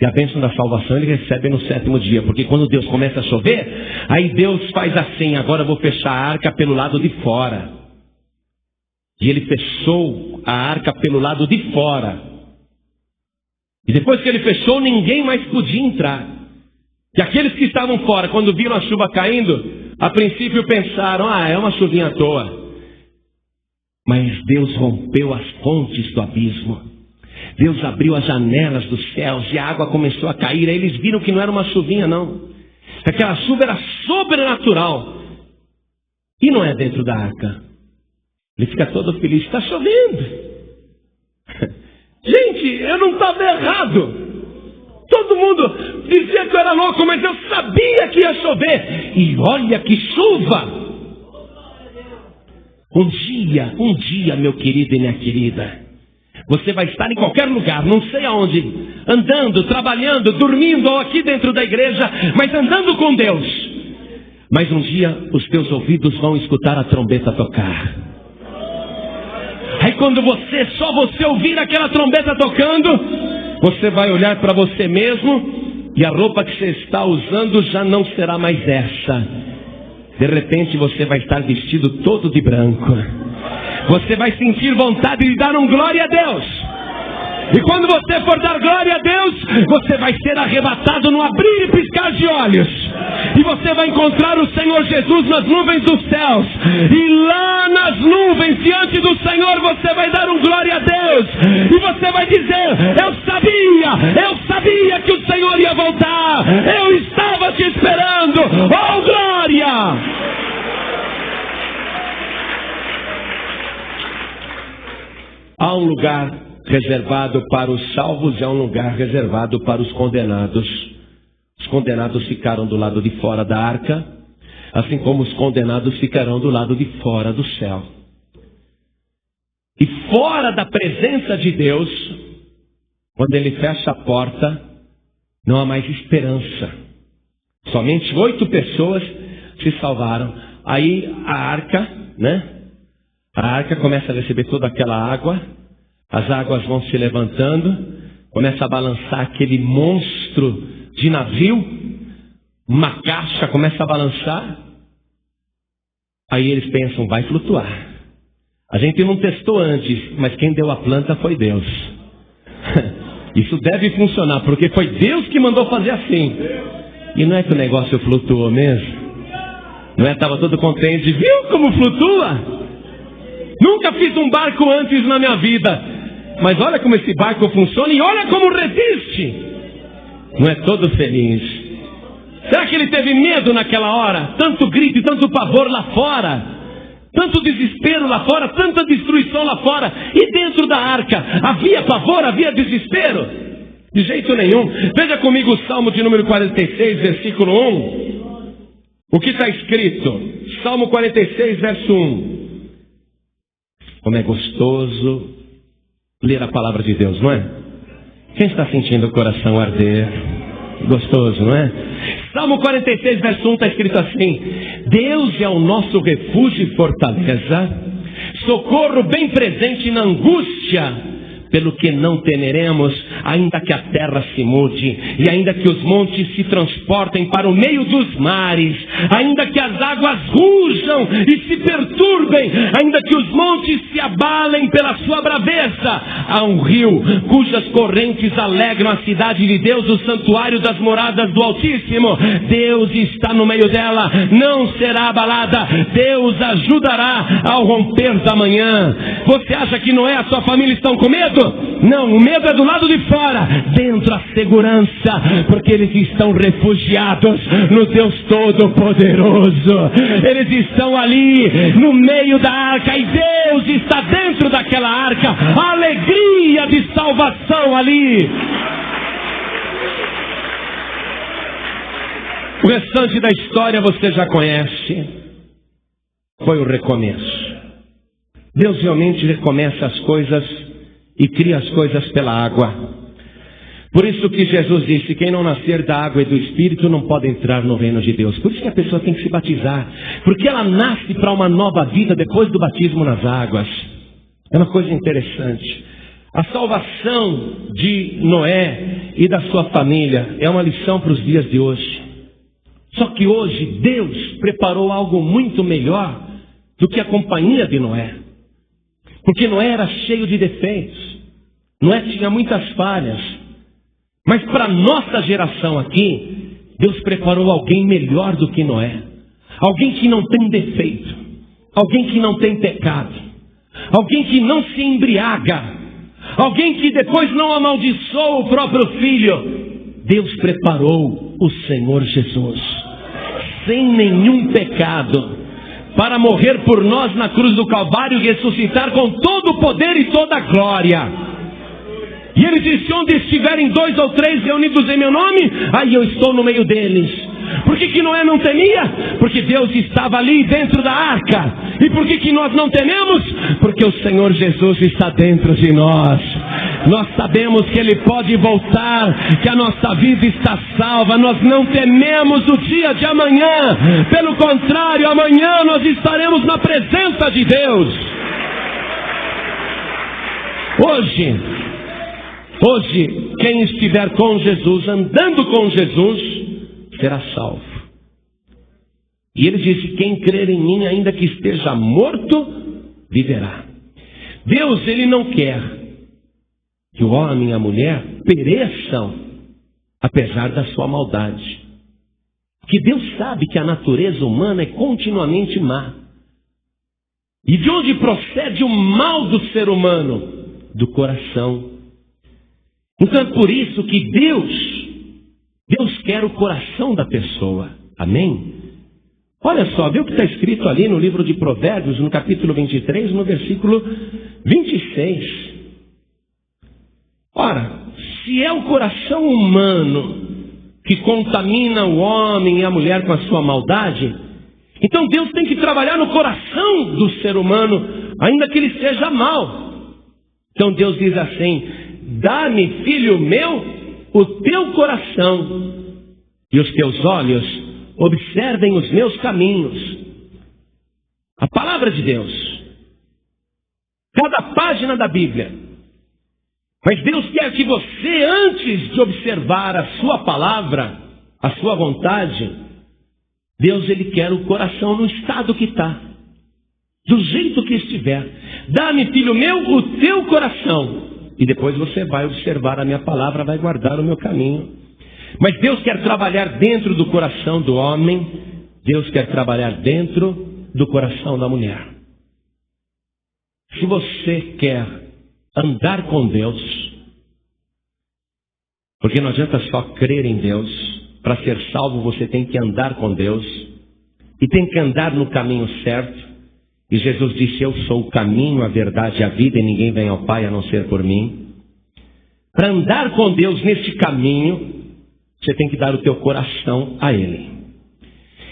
Speaker 2: E a bênção da salvação ele recebe no 7º dia. Porque quando Deus começa a chover, aí Deus faz assim: agora eu vou fechar a arca pelo lado de fora. E ele fechou a arca pelo lado de fora. E depois que ele fechou, ninguém mais podia entrar. E aqueles que estavam fora, quando viram a chuva caindo, a princípio pensaram: é uma chuvinha à toa. Mas Deus rompeu as fontes do abismo. Deus abriu as janelas dos céus e a água começou a cair. Aí eles viram que não era uma chuvinha, não. Aquela chuva era sobrenatural. E não é dentro da arca. Ele fica todo feliz: está chovendo. Gente, eu não estava errado. Todo mundo dizia que eu era louco, mas eu sabia que ia chover. E olha que chuva! Um dia, meu querido e minha querida, você vai estar em qualquer lugar, não sei aonde, andando, trabalhando, dormindo ou aqui dentro da igreja, mas andando com Deus. Mas um dia os teus ouvidos vão escutar a trombeta tocar. Aí quando só você ouvir aquela trombeta tocando, você vai olhar para você mesmo e a roupa que você está usando já não será mais essa. De repente você vai estar vestido todo de branco. Você vai sentir vontade de dar um glória a Deus. E quando você for dar glória a Deus, você vai ser arrebatado no abrir e piscar de olhos. E você vai encontrar o Senhor Jesus nas nuvens dos céus. E lá nas nuvens, diante do Senhor, você vai dar um glória a Deus. E você vai dizer: eu sabia que o Senhor ia voltar. Eu estava te esperando. Oh, glória! Há um lugar reservado para os salvos e há um lugar reservado para os condenados. Os condenados ficaram do lado de fora da arca, assim como os condenados ficarão do lado de fora do céu. E fora da presença de Deus, quando Ele fecha a porta, não há mais esperança. Somente 8 pessoas se salvaram. Aí a arca, A arca começa a receber toda aquela água, as águas vão se levantando, começa a balançar aquele monstro de navio, uma caixa começa a balançar, aí eles pensam: vai flutuar. A gente não testou antes, mas quem deu a planta foi Deus. Isso deve funcionar, porque foi Deus que mandou fazer assim. E não é que o negócio flutuou mesmo? Não é? Estava todo contente. Viu como flutua? Nunca fiz um barco antes na minha vida. Mas olha como esse barco funciona e olha como resiste. Não é todo feliz? Será que ele teve medo naquela hora? Tanto grito e tanto pavor lá fora. Tanto desespero lá fora, tanta destruição lá fora. E dentro da arca, havia pavor, havia desespero? De jeito nenhum. Veja comigo o Salmo de número 46, versículo 1. O que está escrito? Salmo 46, verso 1. Como é gostoso ler a palavra de Deus, não é? Quem está sentindo o coração arder? Gostoso, não é? Salmo 46, verso 1 está escrito assim: Deus é o nosso refúgio e fortaleza, socorro bem presente na angústia. Pelo que não temeremos, ainda que a terra se mude, e ainda que os montes se transportem para o meio dos mares, ainda que as águas rujam e se perturbem, ainda que os montes se abalem pela sua braveza. Há um rio cujas correntes alegram a cidade de Deus, o santuário das moradas do Altíssimo. Deus está no meio dela, não será abalada. Deus ajudará ao romper da manhã. Você acha que Noé e a sua família estão com medo? Não, o medo é do lado de fora. Dentro a segurança, porque eles estão refugiados no Deus Todo-Poderoso. Eles estão ali no meio da arca e Deus está dentro daquela arca. A alegria de salvação ali. O restante da história você já conhece. Foi o recomeço. Deus realmente recomeça as coisas e cria as coisas pela água. Por isso que Jesus disse: quem não nascer da água e do Espírito não pode entrar no reino de Deus. Por isso que a pessoa tem que se batizar, porque ela nasce para uma nova vida depois do batismo nas águas. É uma coisa interessante. A salvação de Noé e da sua família é uma lição para os dias de hoje. Só que hoje Deus preparou algo muito melhor do que a companhia de Noé. Porque Noé era cheio de defeitos. Noé tinha muitas falhas. Mas para a nossa geração aqui, Deus preparou alguém melhor do que Noé. Alguém que não tem defeito. Alguém que não tem pecado. Alguém que não se embriaga. Alguém que depois não amaldiçoa o próprio filho. Deus preparou o Senhor Jesus, sem nenhum pecado, para morrer por nós na cruz do Calvário e ressuscitar com todo o poder e toda a glória. E ele disse: onde estiverem 2 ou 3 reunidos em meu nome, aí eu estou no meio deles. Por que Noé não temia? Porque Deus estava ali dentro da arca. E por que nós não tememos? Porque o Senhor Jesus está dentro de nós. Nós sabemos que Ele pode voltar, que a nossa vida está salva. Nós não tememos o dia de amanhã. Pelo contrário, amanhã nós estaremos na presença de Deus. Hoje, quem estiver com Jesus, andando com Jesus, será salvo. E ele disse: quem crer em mim, ainda que esteja morto, viverá. Deus, Ele não quer que o homem e a mulher pereçam, apesar da sua maldade. Que Deus sabe que a natureza humana é continuamente má. E de onde procede o mal do ser humano? Do coração. Então é por isso que Deus quer o coração da pessoa. Amém? Olha só, vê o que está escrito ali no livro de Provérbios, no capítulo 23, no versículo 26. Ora, se é o coração humano que contamina o homem e a mulher com a sua maldade, então Deus tem que trabalhar no coração do ser humano, ainda que ele seja mau. Então Deus diz assim: dá-me, filho meu, o teu coração, e os teus olhos observem os meus caminhos. A palavra de Deus, cada página da Bíblia. Mas Deus quer que você, antes de observar a sua palavra, a sua vontade, Deus, Ele quer o coração no estado que está, do jeito que estiver. Dá-me, filho meu, o teu coração, E depois você vai observar a minha palavra, vai guardar o meu caminho. Mas Deus quer trabalhar dentro do coração do homem. Deus quer trabalhar dentro do coração da mulher. Se você quer andar com Deus, porque não adianta só crer em Deus. Para ser salvo você tem que andar com Deus. E tem que andar no caminho certo. E Jesus disse, eu sou o caminho, a verdade e a vida, e ninguém vem ao Pai a não ser por mim. Para andar com Deus neste caminho, você tem que dar o teu coração a Ele.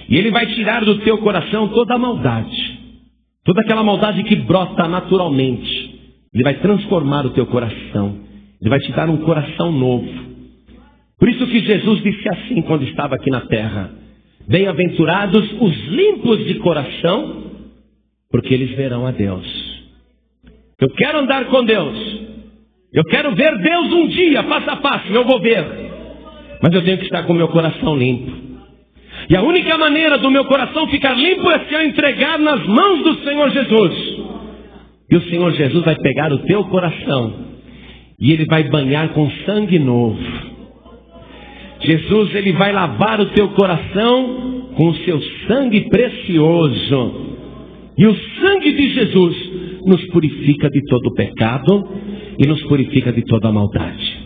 Speaker 2: E Ele vai tirar do teu coração toda a maldade. Toda aquela maldade que brota naturalmente. Ele vai transformar o teu coração. Ele vai te dar um coração novo. Por isso que Jesus disse assim quando estava aqui na terra. Bem-aventurados os limpos de coração, porque eles verão a Deus. Eu quero andar com Deus. Eu quero ver Deus um dia, face a face, eu vou ver. Mas eu tenho que estar com o meu coração limpo. E a única maneira do meu coração ficar limpo é se eu entregar nas mãos do Senhor Jesus. E o Senhor Jesus vai pegar o teu coração e Ele vai banhar com sangue novo. Jesus, Ele vai lavar o teu coração com o seu sangue precioso. E o sangue de Jesus nos purifica de todo o pecado e nos purifica de toda a maldade.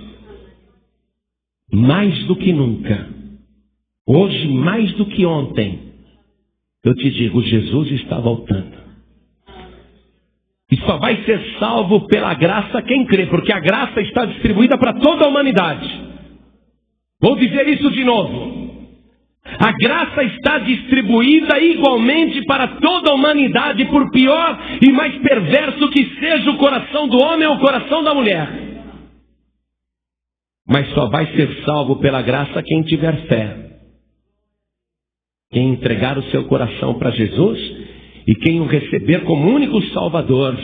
Speaker 2: Mais do que nunca, hoje mais do que ontem, eu te digo, Jesus está voltando. E só vai ser salvo pela graça quem crê, porque a graça está distribuída para toda a humanidade. Vou dizer isso de novo. A graça está distribuída igualmente para toda a humanidade, por pior e mais perverso que seja o coração do homem ou o coração da mulher. Mas só vai ser salvo pela graça quem tiver fé. Quem entregar o seu coração para Jesus e quem o receber como único Salvador.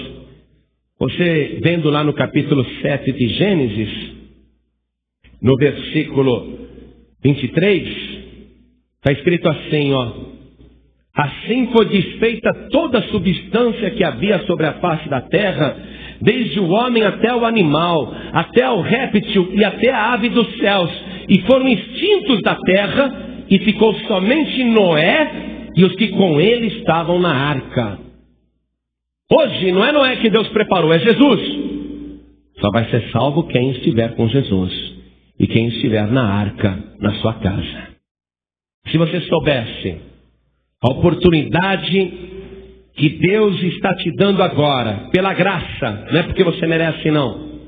Speaker 2: Você vendo lá no capítulo 7 de Gênesis, no versículo 23, está escrito assim, ó. Assim foi desfeita toda a substância que havia sobre a face da terra, desde o homem até o animal, até o réptil e até a ave dos céus, e foram extintos da terra, e ficou somente Noé e os que com ele estavam na arca. Hoje não é Noé que Deus preparou, é Jesus. Só vai ser salvo quem estiver com Jesus e quem estiver na arca, na sua casa. Se você soubesse a oportunidade que Deus está te dando agora, pela graça, não é porque você merece não.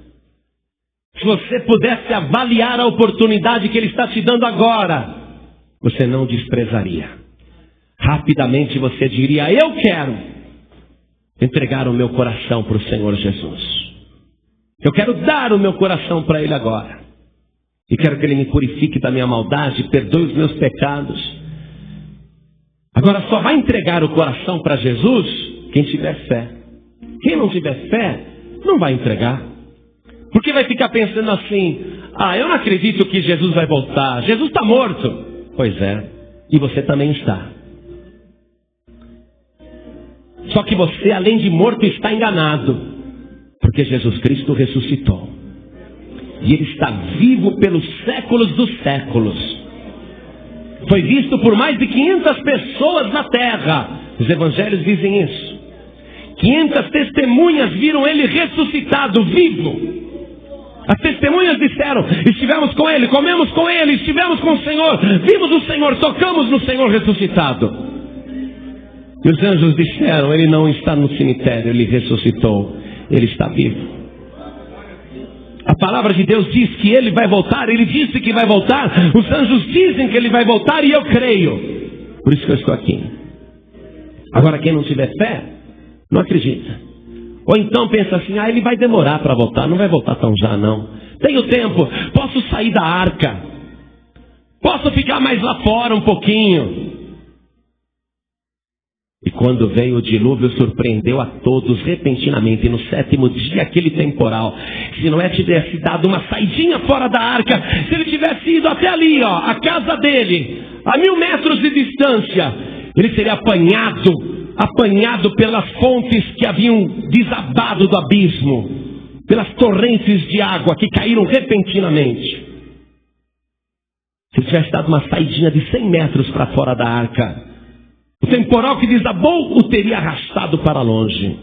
Speaker 2: Se você pudesse avaliar a oportunidade que Ele está te dando agora, você não desprezaria. Rapidamente você diria, eu quero entregar o meu coração para o Senhor Jesus. Eu quero dar o meu coração para Ele agora. E quero que Ele me purifique da minha maldade, perdoe os meus pecados. Agora só vai entregar o coração para Jesus quem tiver fé. Quem não tiver fé, não vai entregar. Porque vai ficar pensando assim, eu não acredito que Jesus vai voltar. Jesus está morto. Pois é, e você também está. Só que você, além de morto, está enganado. Porque Jesus Cristo ressuscitou. E Ele está vivo pelos séculos dos séculos. Foi visto por mais de 500 pessoas na terra. Os evangelhos dizem isso. 500 testemunhas viram Ele ressuscitado, vivo. As testemunhas disseram, estivemos com Ele, comemos com Ele, estivemos com o Senhor, vimos o Senhor, tocamos no Senhor ressuscitado. E os anjos disseram, Ele não está no cemitério, Ele ressuscitou, Ele está vivo. A palavra de Deus diz que Ele vai voltar, Ele disse que vai voltar, os anjos dizem que Ele vai voltar e eu creio. Por isso que eu estou aqui. Agora quem não tiver fé, não acredita. Ou então pensa assim, Ele vai demorar para voltar, não vai voltar tão já não. Tenho tempo, posso sair da arca, posso ficar mais lá fora um pouquinho. E quando veio o dilúvio, surpreendeu a todos repentinamente, no 7º dia, aquele temporal. Se Noé tivesse dado uma saidinha fora da arca, se ele tivesse ido até ali, a casa dele, a 1000 metros de distância, ele seria apanhado pelas fontes que haviam desabado do abismo. pelas torrentes de água que caíram repentinamente. Se tivesse dado uma saidinha de 100 metros para fora da arca, o temporal que desabou o teria arrastado para longe.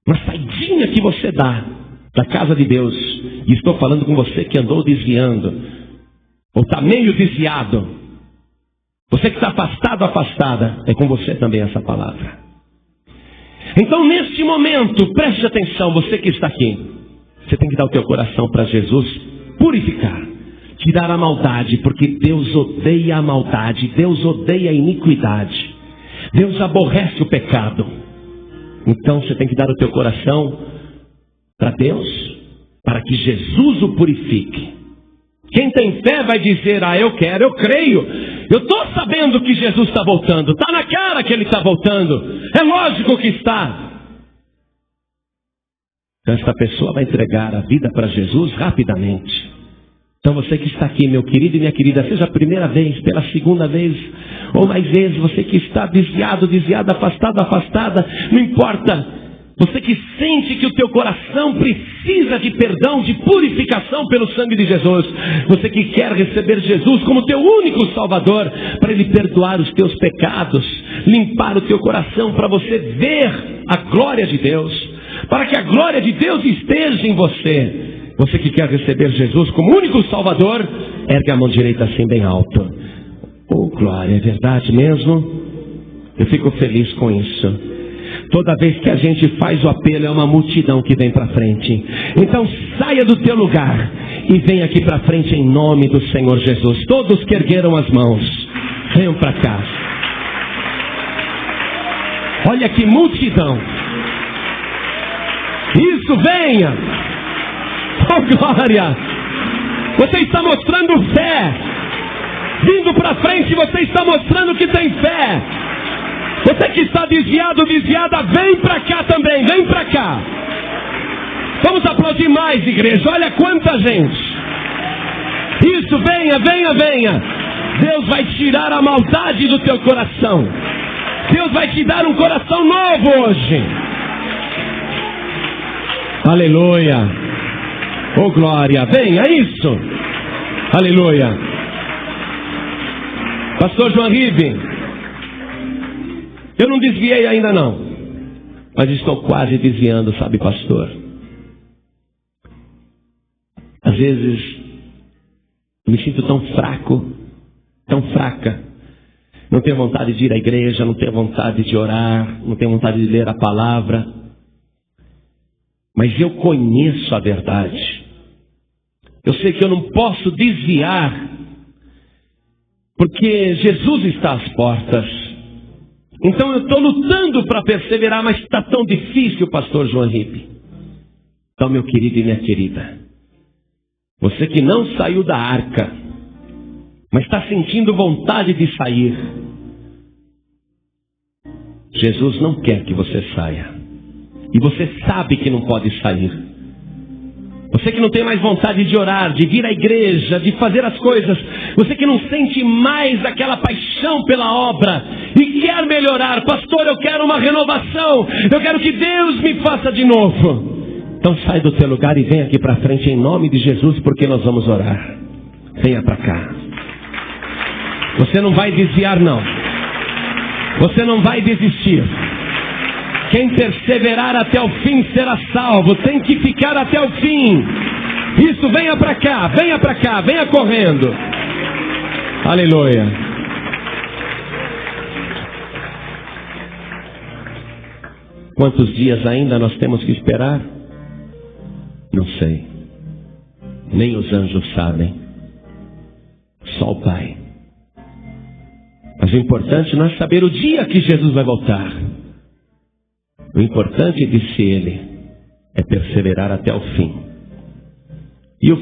Speaker 2: Uma saidinha que você dá da casa de Deus, e estou falando com você que andou desviando, ou está meio desviado, você que está afastado, afastada, é com você também essa palavra. Então neste momento, preste atenção, você que está aqui, você tem que dar o teu coração para Jesus purificar, tirar a maldade, porque Deus odeia a maldade, Deus odeia a iniquidade, Deus aborrece o pecado. Então você tem que dar o teu coração para Deus, para que Jesus o purifique. Quem tem fé vai dizer: ah, eu quero, eu creio, eu estou sabendo que Jesus está voltando, está na cara que Ele está voltando, é lógico que está. Então esta pessoa vai entregar a vida para Jesus rapidamente. Então você que está aqui, meu querido e minha querida, seja a primeira vez, pela segunda vez, ou mais vezes, você que está desviado, desviada, afastado, afastada, não importa. Você que sente que o teu coração precisa de perdão, de purificação pelo sangue de Jesus. Você que quer receber Jesus como teu único Salvador, para Ele perdoar os teus pecados, limpar o teu coração, para você ver a glória de Deus, para que a glória de Deus esteja em você. Você que quer receber Jesus como único Salvador, ergue a mão direita assim bem alto. Oh, glória, é verdade mesmo? Eu fico feliz com isso. Toda vez que a gente faz o apelo, é uma multidão que vem para frente. Então saia do teu lugar e vem aqui para frente em nome do Senhor Jesus. Todos que ergueram as mãos, venham para cá. Olha que multidão. Isso, venha. Oh, glória. Você está mostrando fé. Vindo para frente, você está mostrando que tem fé. Você que está desviado, desviada, vem para cá também, vem para cá. Vamos aplaudir mais, igreja, olha quanta gente. Isso, venha, venha, venha. Deus vai tirar a maldade do teu coração. Deus vai te dar um coração novo hoje. Aleluia. Oh, glória, venha, isso. Aleluia. Pastor João Ribe, eu não desviei ainda não, mas estou quase desviando, sabe, pastor? Às vezes eu me sinto tão fraco, tão fraca. Não tenho vontade de ir à igreja, não tenho vontade de orar, não tenho vontade de ler a palavra. Mas eu conheço a verdade. Eu sei que eu não posso desviar, porque Jesus está às portas. Então eu estou lutando para perseverar, mas está tão difícil, pastor João Ribe. Então, meu querido e minha querida, você que não saiu da arca, mas está sentindo vontade de sair, Jesus não quer que você saia. E você sabe que não pode sair. Você que não tem mais vontade de orar, de vir à igreja, de fazer as coisas. Você que não sente mais aquela paixão pela obra e quer melhorar. Pastor, eu quero uma renovação. Eu quero que Deus me faça de novo. Então sai do teu lugar e vem aqui para frente em nome de Jesus, porque nós vamos orar. Venha para cá. Você não vai desviar não. Você não vai desistir. Quem perseverar até o fim será salvo. Tem que ficar até o fim. Isso, venha para cá, venha correndo. Aleluia. Quantos dias ainda nós temos que esperar? Não sei. Nem os anjos sabem. Só o Pai. Mas o importante não é saber o dia que Jesus vai voltar. O importante, disse ele, é perseverar até o fim. E o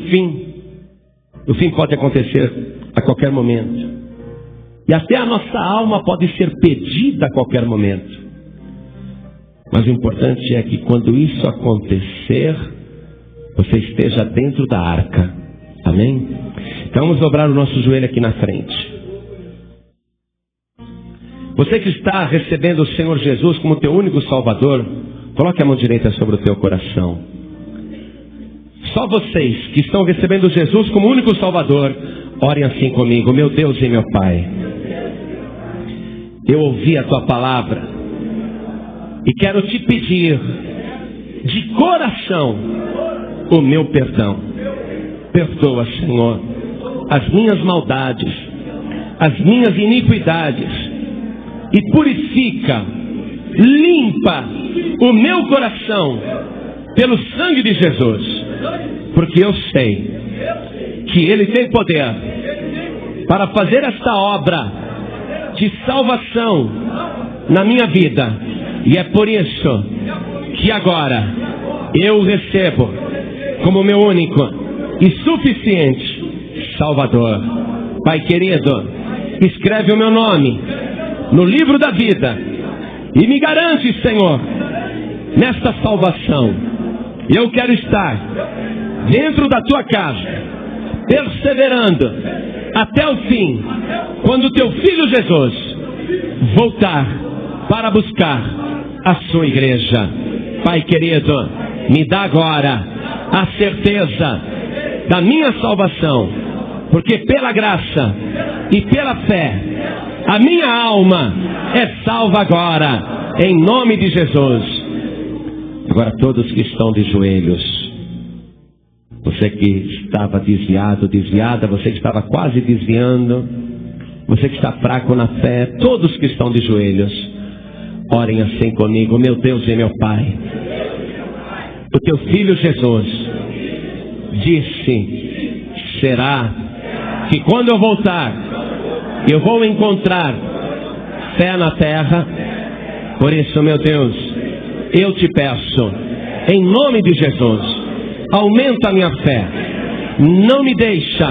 Speaker 2: fim pode acontecer a qualquer momento. E até a nossa alma pode ser pedida a qualquer momento. Mas o importante é que quando isso acontecer, você esteja dentro da arca. Amém? Então vamos dobrar o nosso joelho aqui na frente. Você que está recebendo o Senhor Jesus como teu único Salvador, coloque a mão direita sobre o teu coração. só vocês que estão recebendo Jesus como único Salvador, orem assim comigo. Meu Deus e meu Pai, eu ouvi a Tua palavra e quero Te pedir de coração o meu perdão. Perdoa, Senhor, as minhas maldades, as minhas iniquidades, e purifica, limpa o meu coração pelo sangue de Jesus, porque eu sei que Ele tem poder para fazer esta obra de salvação na minha vida, e é por isso que agora eu recebo como meu único e suficiente Salvador. Pai querido, escreve o meu nome no livro da vida e me garante, Senhor, nesta salvação. Eu quero estar dentro da Tua casa, perseverando até o fim, quando Teu Filho Jesus voltar para buscar a Sua igreja. Pai querido, me dá agora a certeza da minha salvação, porque pela graça e pela fé, a minha alma é salva agora, em nome de Jesus. Agora todos que estão de joelhos, você que estava desviado, desviada, você que estava quase desviando, você que está fraco na fé, todos que estão de joelhos, orem assim comigo. Meu Deus e meu Pai, o Teu Filho Jesus disse: será que quando eu voltar, eu vou encontrar fé na terra? Por isso, meu Deus, eu Te peço, em nome de Jesus, aumenta a minha fé, não me deixa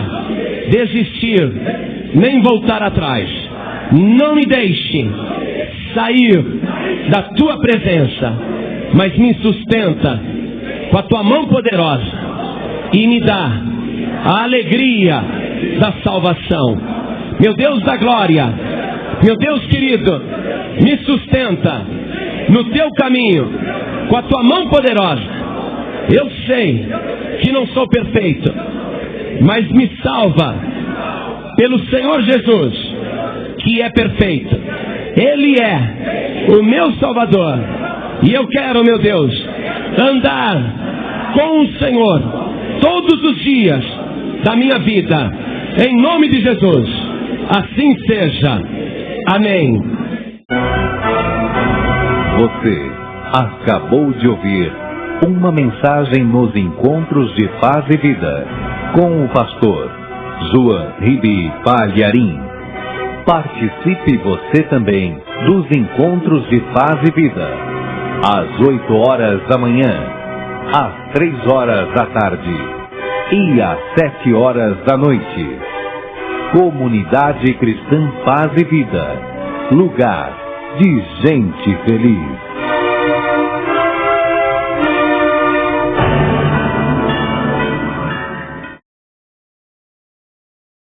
Speaker 2: desistir, nem voltar atrás, não me deixe sair da Tua presença, mas me sustenta com a Tua mão poderosa e me dá a alegria da salvação. Meu Deus da glória, meu Deus querido, me sustenta no Teu caminho com a Tua mão poderosa. Eu sei que não sou perfeito, mas me salva pelo Senhor Jesus, que é perfeito. Ele é o meu Salvador, e eu quero, meu Deus, andar com o Senhor todos os dias da minha vida, em nome de Jesus. Assim seja. Amém.
Speaker 1: Você acabou de ouvir uma mensagem nos Encontros de Paz e Vida, com o pastor João Ribe Palharim. Participe você também dos Encontros de Paz e Vida, às 8 horas da manhã, às 3 horas da tarde e às 7 horas da noite. Comunidade Cristã Paz e Vida, lugar de gente feliz.